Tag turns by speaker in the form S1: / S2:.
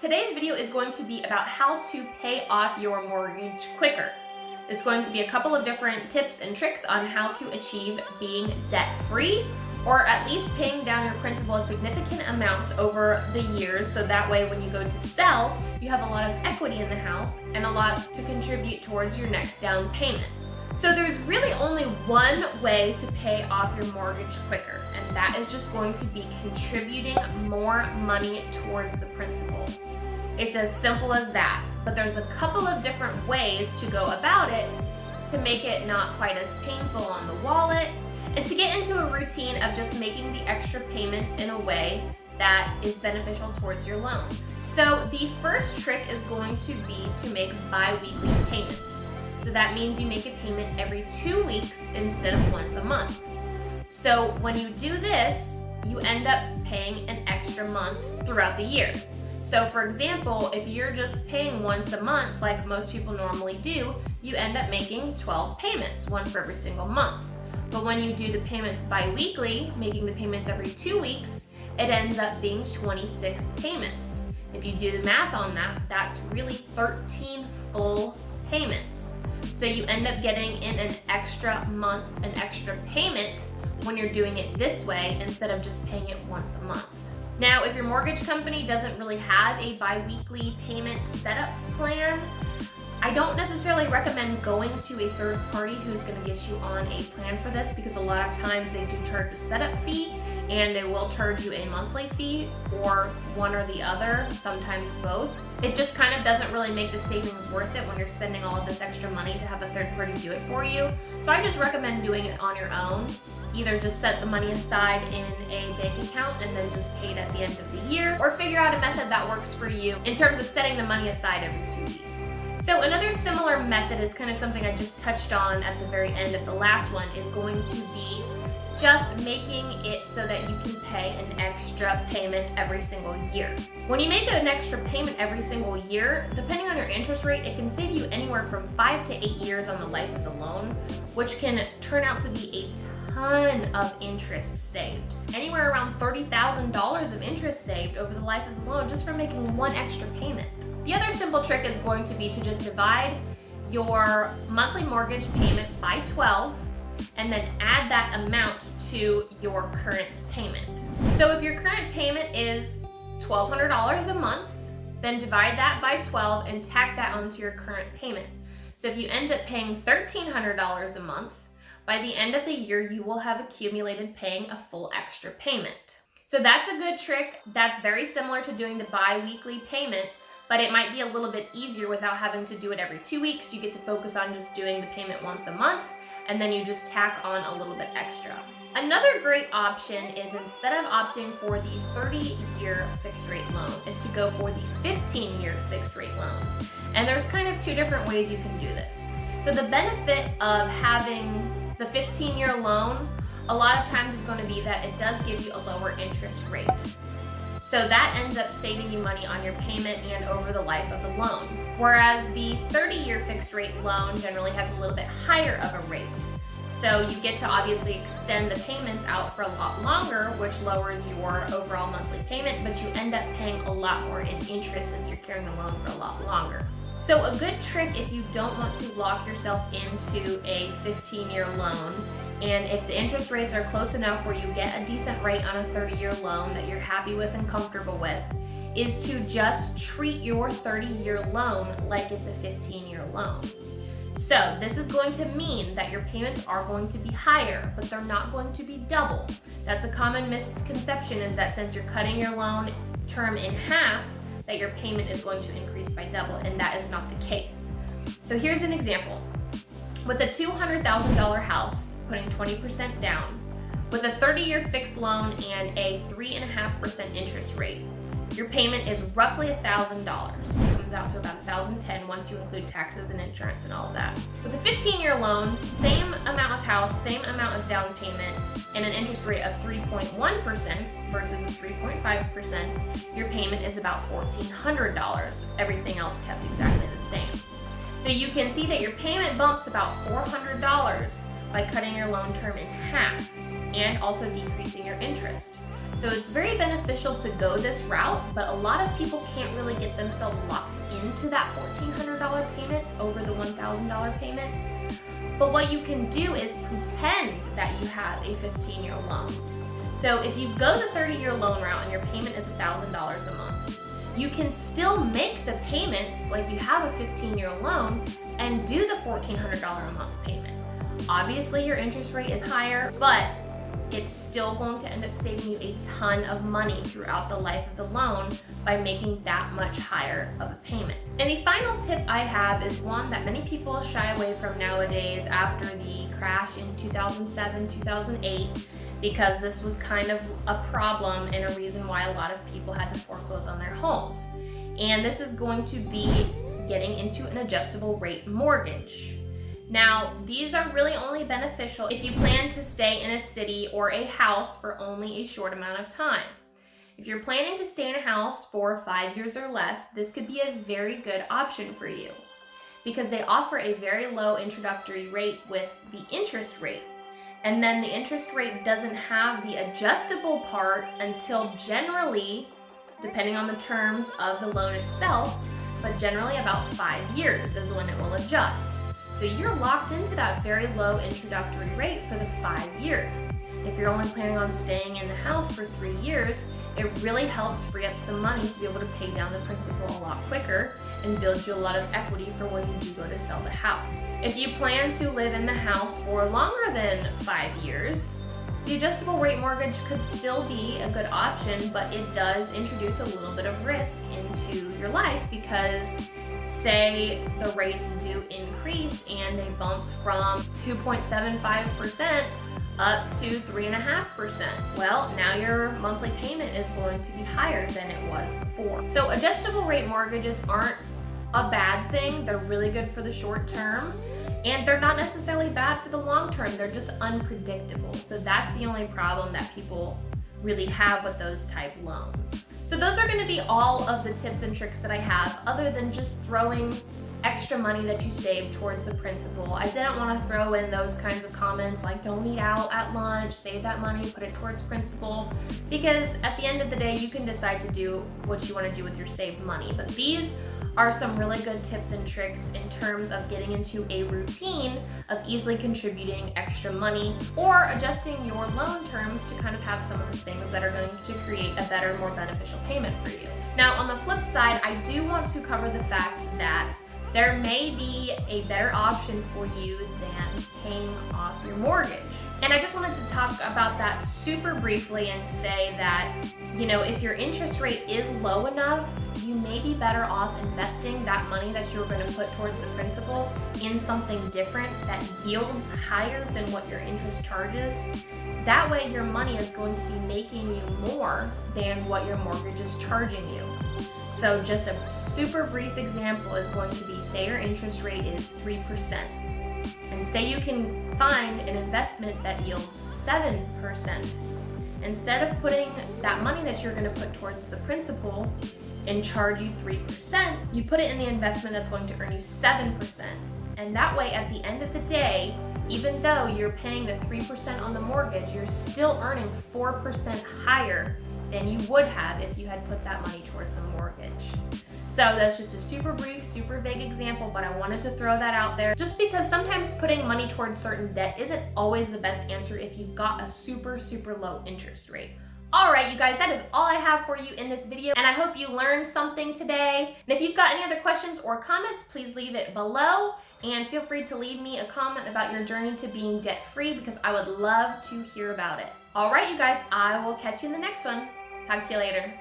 S1: Today's video is going to be about how to pay off your mortgage quicker. It's going to be a couple of different tips and tricks on how to achieve being debt-free, or at least paying down your principal a significant amount over the years, so that way when you go to sell, you have a lot of equity in the house and a lot to contribute towards your next down payment. So there's really only one way to pay off your mortgage quicker, and that is just going to be contributing more money towards the principal. It's as simple as that, but there's a couple of different ways to go about it to make it not quite as painful on the wallet, and to get into a routine of just making the extra payments in a way that is beneficial towards your loan. So the first trick is going to be to make bi-weekly payments. So that means you make a payment every 2 weeks instead of once a month. So when you do this, you end up paying an extra month throughout the year. So for example, if you're just paying once a month like most people normally do, you end up making 12 payments, one for every single month. But when you do the payments bi-weekly, making the payments every 2 weeks, it ends up being 26 payments. If you do the math on that, that's really 13 full payments. So you end up getting in an extra month, an extra payment when you're doing it this way instead of just paying it once a month. Now, if your mortgage company doesn't really have a bi-weekly payment setup plan, I don't necessarily recommend going to a third party who's going to get you on a plan for this, because a lot of times they do charge a setup fee and they will charge you a monthly fee, or one or the other, sometimes both. It just kind of doesn't really make the savings worth it when you're spending all of this extra money to have a third party do it for you. So I just recommend doing it on your own. Either just set the money aside in a bank account and then just pay it at the end of the year, or figure out a method that works for you in terms of setting the money aside every 2 weeks. So another similar method is kind of something I just touched on at the very end of the last one, is going to be just making it so that you can pay an extra payment every single year. When you make an extra payment every single year, depending on your interest rate, it can save you anywhere from 5 to 8 years on the life of the loan, which can turn out to be a ton of interest saved. Anywhere around $30,000 of interest saved over the life of the loan just from making one extra payment. The other simple trick is going to be to just divide your monthly mortgage payment by 12 and then add that amount to your current payment. So if your current payment is $1,200 a month, then divide that by 12 and tack that onto your current payment. So if you end up paying $1,300 a month, by the end of the year, you will have accumulated paying a full extra payment. So that's a good trick. That's very similar to doing the bi-weekly payment, but it might be a little bit easier without having to do it every 2 weeks. You get to focus on just doing the payment once a month, and then you just tack on a little bit extra. Another great option is, instead of opting for the 30-year fixed rate loan, is to go for the 15-year fixed rate loan. And there's kind of two different ways you can do this. So the benefit of having the 15-year loan a lot of times is going to be that it does give you a lower interest rate. So that ends up saving you money on your payment and over the life of the loan. Whereas the 30-year fixed rate loan generally has a little bit higher of a rate. So you get to obviously extend the payments out for a lot longer, which lowers your overall monthly payment, but you end up paying a lot more in interest since you're carrying the loan for a lot longer. So a good trick, if you don't want to lock yourself into a 15-year loan, and if the interest rates are close enough where you get a decent rate on a 30-year loan that you're happy with and comfortable with, is to just treat your 30-year loan like it's a 15-year loan. So this is going to mean that your payments are going to be higher, but they're not going to be double. That's a common misconception, is that since you're cutting your loan term in half, that your payment is going to increase by double, and that is not the case. So here's an example. With a $200,000 house, putting 20% down, with a 30-year fixed loan and a 3.5% interest rate, your payment is roughly $1,000. It comes out to about $1,010 once you include taxes and insurance and all of that. With a 15-year loan, same amount of house, same amount of down payment, and an interest rate of 3.1% versus a 3.5%, your payment is about $1,400. Everything else kept exactly the same. So you can see that your payment bumps about $400, by cutting your loan term in half and also decreasing your interest. So it's very beneficial to go this route, but a lot of people can't really get themselves locked into that $1,400 payment over the $1,000 payment. But what you can do is pretend that you have a 15-year loan. So if you go the 30-year loan route and your payment is $1,000 a month, you can still make the payments like you have a 15-year loan and do the $1,400 a month payment. Obviously your interest rate is higher, but it's still going to end up saving you a ton of money throughout the life of the loan by making that much higher of a payment. And the final tip I have is one that many people shy away from nowadays after the crash in 2007, 2008, because this was kind of a problem and a reason why a lot of people had to foreclose on their homes. And this is going to be getting into an adjustable rate mortgage. Now, these are really only beneficial if you plan to stay in a city or a house for only a short amount of time. If you're planning to stay in a house for 5 years or less, this could be a very good option for you because they offer a very low introductory rate with the interest rate. And then the interest rate doesn't have the adjustable part until generally, depending on the terms of the loan itself, but generally about 5 years is when it will adjust. So you're locked into that very low introductory rate for the 5 years. If you're only planning on staying in the house for 3 years, it really helps free up some money to be able to pay down the principal a lot quicker and build you a lot of equity for when you do go to sell the house. If you plan to live in the house for longer than 5 years, the adjustable rate mortgage could still be a good option, but it does introduce a little bit of risk into your life because say the rates do increase and they bump from 2.75% up to 3.5%. Well, now your monthly payment is going to be higher than it was before. So adjustable rate mortgages aren't a bad thing. They're really good for the short term and they're not necessarily bad for the long term. They're just unpredictable. So that's the only problem that people really have with those type loans. So those are going to be all of the tips and tricks that I have, other than just throwing extra money that you save towards the principal. I didn't want to throw in those kinds of comments like don't eat out at lunch, save that money, put it towards principal, because at the end of the day you can decide to do what you want to do with your saved money. But these are some really good tips and tricks in terms of getting into a routine of easily contributing extra money or adjusting your loan terms to kind of have some of the things that are going to create a better, more beneficial payment for you. Now, on the flip side, I do want to cover the fact that there may be a better option for you than paying off your mortgage. And I just wanted to talk about that super briefly and say that, you know, if your interest rate is low enough, you may be better off investing that money that you're going to put towards the principal in something different that yields higher than what your interest charges. That way your money is going to be making you more than what your mortgage is charging you. So just a super brief example is going to be, say your interest rate is 3%. And say you can find an investment that yields 7%. Instead of putting that money that you're going to put towards the principal and charge you 3%, you put it in the investment that's going to earn you 7%. And that way, at the end of the day, even though you're paying the 3% on the mortgage, you're still earning 4% higher than you would have if you had put that money towards the mortgage. So that's just a super brief, super vague example, but I wanted to throw that out there just because sometimes putting money towards certain debt isn't always the best answer if you've got a super, super low interest rate. All right, you guys, that is all I have for you in this video, and I hope you learned something today. And if you've got any other questions or comments, please leave it below, and feel free to leave me a comment about your journey to being debt-free because I would love to hear about it. All right, you guys, I will catch you in the next one. Talk to you later.